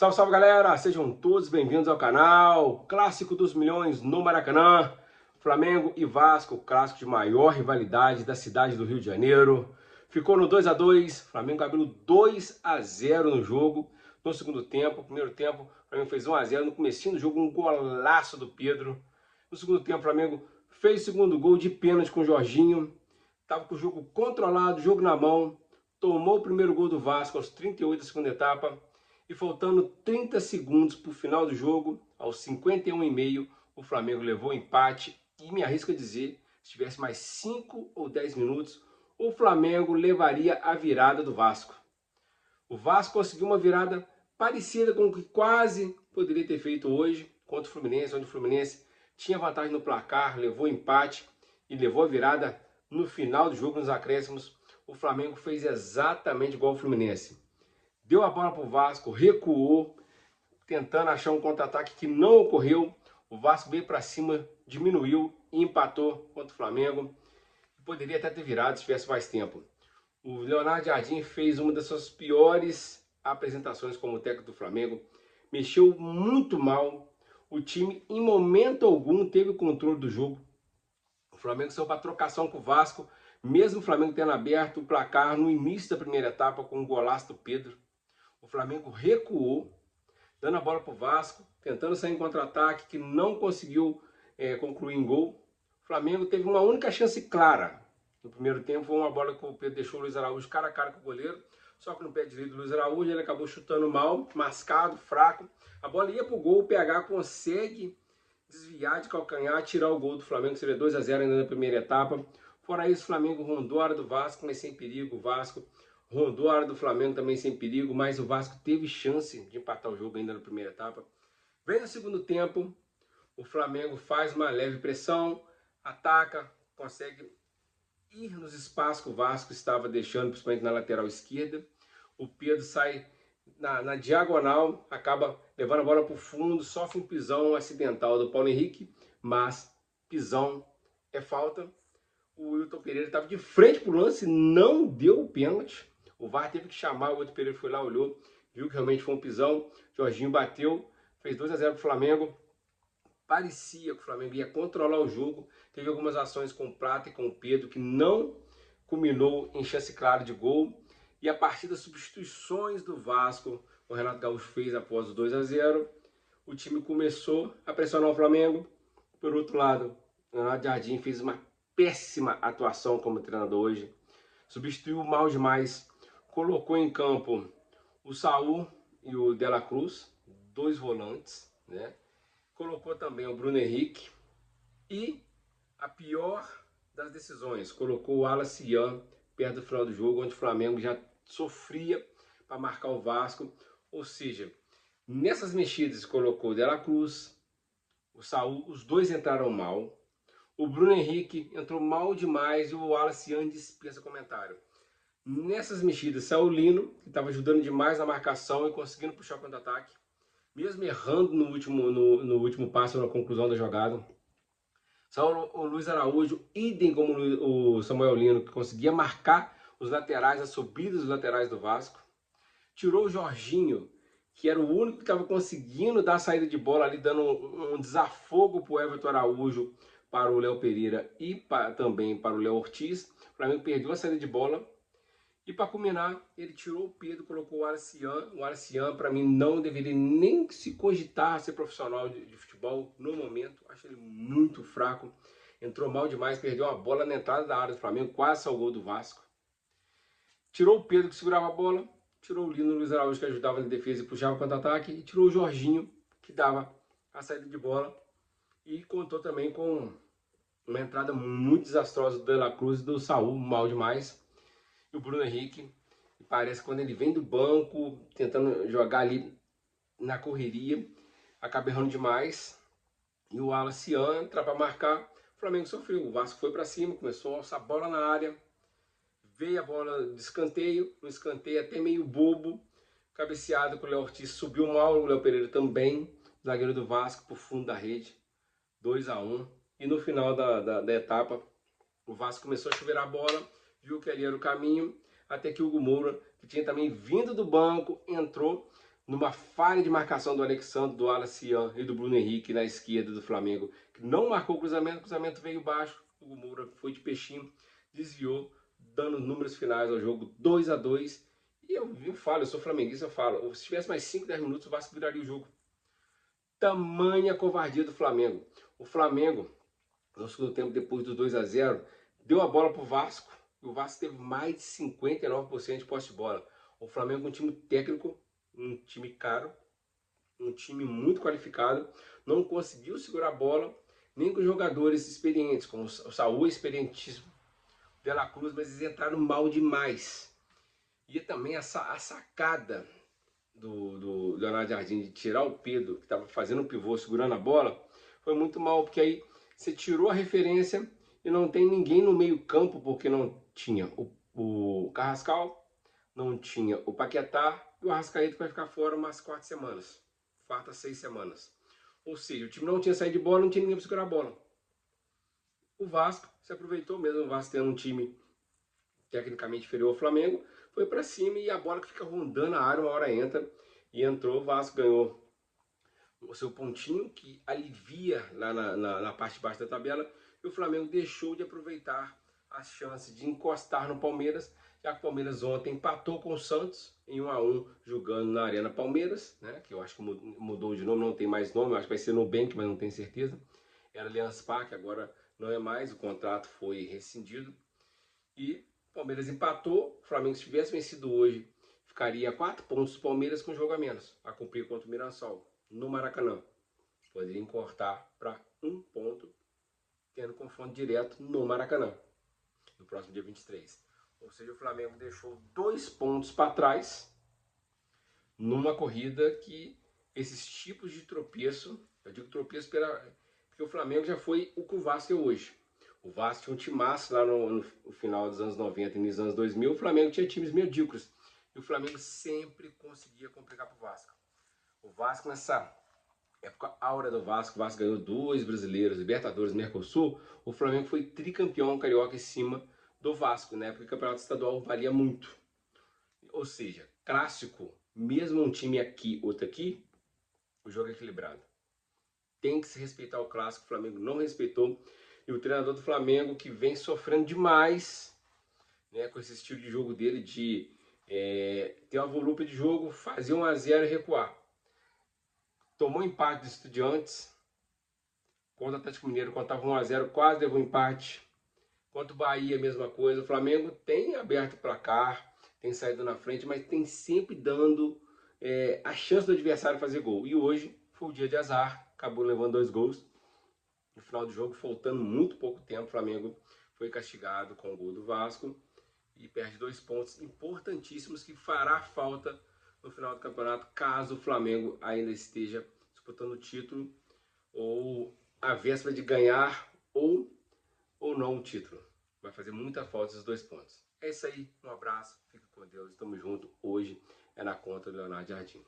Salve, salve galera! Sejam todos bem-vindos ao canal Clássico dos Milhões no Maracanã. Flamengo e Vasco, clássico de maior rivalidade da cidade do Rio de Janeiro. Ficou no 2 a 2, Flamengo abriu 2 a 0 no jogo. No segundo tempo, primeiro tempo, o Flamengo fez 1 a 0. No comecinho do jogo, um golaço do Pedro. No segundo tempo, o Flamengo fez o segundo gol de pênalti com o Jorginho. Estava com o jogo controlado, jogo na mão. Tomou o primeiro gol do Vasco aos 38 da segunda etapa. E faltando 30 segundos para o final do jogo, aos 51,5, o Flamengo levou o empate. E me arrisco a dizer, se tivesse mais 5 ou 10 minutos, o Flamengo levaria a virada do Vasco. O Vasco conseguiu uma virada parecida com o que quase poderia ter feito hoje contra o Fluminense, onde o Fluminense tinha vantagem no placar, levou o empate e levou a virada no final do jogo, nos acréscimos. O Flamengo fez exatamente igual ao Fluminense. Deu a bola para o Vasco, recuou, tentando achar um contra-ataque que não ocorreu. O Vasco veio para cima, diminuiu e empatou contra o Flamengo. Poderia até ter virado se tivesse mais tempo. O Leonardo Jardim fez uma das suas piores apresentações como técnico do Flamengo. Mexeu muito mal. O time, em momento algum, teve o controle do jogo. O Flamengo saiu para trocação com o Vasco, mesmo o Flamengo tendo aberto o placar no início da primeira etapa com um golaço do Pedro. O Flamengo recuou, dando a bola para o Vasco, tentando sair em contra-ataque, que não conseguiu concluir em gol. O Flamengo teve uma única chance clara. No primeiro tempo foi uma bola que o Pedro deixou o Luiz Araújo cara a cara com o goleiro, só que no pé direito do Luiz Araújo ele acabou chutando mal, mascado, fraco. A bola ia para o gol, o PH consegue desviar de calcanhar, tirar o gol do Flamengo, seria 2 a 0 ainda na primeira etapa. Fora isso, o Flamengo rondou a área do Vasco, mas sem perigo. O Vasco rondou a área do Flamengo também sem perigo, mas o Vasco teve chance de empatar o jogo ainda na primeira etapa. Vem no segundo tempo, o Flamengo faz uma leve pressão, ataca, consegue ir nos espaços que o Vasco estava deixando, principalmente na lateral esquerda. O Pedro sai na diagonal, acaba levando a bola para o fundo, sofre um pisão acidental do Paulo Henrique, mas pisão é falta. O Wilton Pereira estava de frente para o lance, não deu o pênalti. O VAR teve que chamar, o Wilton Pereira foi lá, olhou, viu que realmente foi um pisão. Jorginho bateu, fez 2 a 0 para o Flamengo. Parecia que o Flamengo ia controlar o jogo. Teve algumas ações com o Prata e com o Pedro que não culminou em chance clara de gol. E a partir das substituições do Vasco, o Renato Gaúcho fez após o 2 a 0, o time começou a pressionar o Flamengo. Por outro lado, o Leonardo Jardim fez uma péssima atuação como treinador hoje. Substituiu mal demais. Colocou em campo o Saul e o De La Cruz, dois volantes, né? Colocou também o Bruno Henrique e a pior das decisões, colocou o Wallace Ian perto do final do jogo, onde o Flamengo já sofria para marcar o Vasco. Ou seja, nessas mexidas colocou o De La Cruz, o Saul, os dois entraram mal. O Bruno Henrique entrou mal demais e o Wallace Ian dispensa comentário. Nessas mexidas, saiu o Lino, que estava ajudando demais na marcação e conseguindo puxar o contra-ataque, mesmo errando no último passo, na conclusão da jogada. Saiu o Luiz Araújo, idem como o Samuel Lino, que conseguia marcar os laterais, as subidas dos laterais do Vasco. Tirou o Jorginho, que era o único que estava conseguindo dar a saída de bola ali, dando um desafogo para o Everton Araújo, para o Léo Pereira e também para o Léo Ortiz. O Flamengo perdeu a saída de bola. E para culminar, ele tirou o Pedro, colocou o Wallace Ian. O Wallace Ian, para mim, não deveria nem se cogitar ser profissional de futebol no momento. Acho ele muito fraco. Entrou mal demais, perdeu uma bola na entrada da área do Flamengo, quase saiu o gol do Vasco. Tirou o Pedro, que segurava a bola. Tirou o Lino, Luiz Araújo, que ajudava na defesa e puxava o contra-ataque. E tirou o Jorginho, que dava a saída de bola. E contou também com uma entrada muito desastrosa do De La Cruz e do Saul, mal demais. E o Bruno Henrique, parece que quando ele vem do banco, tentando jogar ali na correria, acaba errando demais. E o Wallace Ian entra para marcar, o Flamengo sofreu. O Vasco foi para cima, começou a alçar a bola na área, veio a bola de escanteio, um escanteio até meio bobo, cabeceado com o Léo Ortiz, subiu mal, o Léo Pereira também, zagueiro do Vasco, por fundo da rede, 2 a 1. E no final da etapa, o Vasco começou a chuveirar a bola, viu que ali era o caminho, até que o Hugo Moura, que tinha também vindo do banco, entrou numa falha de marcação do Alexandre, do Alacian e do Bruno Henrique na esquerda do Flamengo, que não marcou o cruzamento veio baixo, o Moura foi de peixinho, desviou, dando números finais ao jogo 2-2. E eu falo, eu sou flamenguista, eu falo, se tivesse mais 5, 10 minutos, o Vasco viraria o jogo. Tamanha covardia do Flamengo. O Flamengo, no segundo tempo, depois do 2-0, deu a bola pro Vasco, e o Vasco teve mais de 59% de posse de bola. O Flamengo é um time técnico, um time caro, um time muito qualificado, não conseguiu segurar a bola, nem com jogadores experientes, como o Saúl, experientíssimo, De La Cruz, mas eles entraram mal demais. E também a sacada do Leonardo Jardim de tirar o Pedro, que estava fazendo o pivô, segurando a bola, foi muito mal, porque aí você tirou a referência e não tem ninguém no meio campo, porque não tinha o Carrascal, não tinha o Paquetá, e o Arrascaeta vai ficar fora umas 4 semanas, 4 a 6 semanas. Ou seja, o time não tinha saído de bola, não tinha ninguém para segurar a bola. O Vasco se aproveitou mesmo, o Vasco tendo um time tecnicamente inferior ao Flamengo, foi para cima e a bola que fica rondando a área, uma hora entra e entrou. O Vasco ganhou o seu pontinho, que alivia lá na parte de baixo da tabela, e o Flamengo deixou de aproveitar as chances de encostar no Palmeiras, já que o Palmeiras ontem empatou com o Santos em 1-1, jogando na Arena Palmeiras, né, que eu acho que mudou de nome, não tem mais nome, eu acho que vai ser Nubank, mas não tenho certeza. Era Allianz Parque, agora não é mais, o contrato foi rescindido. E o Palmeiras empatou, o Flamengo, se tivesse vencido hoje, ficaria a 4 pontos do Palmeiras com jogo a menos, a cumprir contra o Mirassol, no Maracanã. Poderia encurtar para 1 ponto, tendo confronto direto no Maracanã, no próximo dia 23. Ou seja, o Flamengo deixou 2 pontos para trás, numa corrida que esses tipos de tropeço, eu digo tropeço porque o Flamengo já foi o que o Vasco é hoje. O Vasco tinha um timaço lá no final dos anos 90 e nos anos 2000, o Flamengo tinha times medíocres. E o Flamengo sempre conseguia complicar para o Vasco. O Vasco, nessa época áurea do Vasco, o Vasco ganhou 2 brasileiros, Libertadores, Mercosul, o Flamengo foi tricampeão carioca em cima do Vasco, né? Porque o campeonato estadual valia muito. Ou seja, clássico, mesmo um time aqui, outro aqui, o jogo é equilibrado. Tem que se respeitar o clássico, o Flamengo não respeitou. E o treinador do Flamengo, que vem sofrendo demais, né, com esse estilo de jogo dele, de ter uma volúpia de jogo, fazer 1-0 e recuar. Tomou empate dos Estudiantes, contra o Atlético Mineiro, quando estava 1-0, quase levou empate. Contra o Bahia, a mesma coisa. O Flamengo tem aberto o placar, tem saído na frente, mas tem sempre dando a chance do adversário fazer gol. E hoje foi o dia de azar, acabou levando 2 gols. No final do jogo, faltando muito pouco tempo, o Flamengo foi castigado com o gol do Vasco e perde 2 pontos importantíssimos que fará falta no final do campeonato, caso o Flamengo ainda esteja disputando o título ou a véspera de ganhar ou não o título. Vai fazer muita falta esses 2 pontos. É isso aí, um abraço, fique com Deus, estamos juntos. Hoje é na conta do Leonardo Jardim.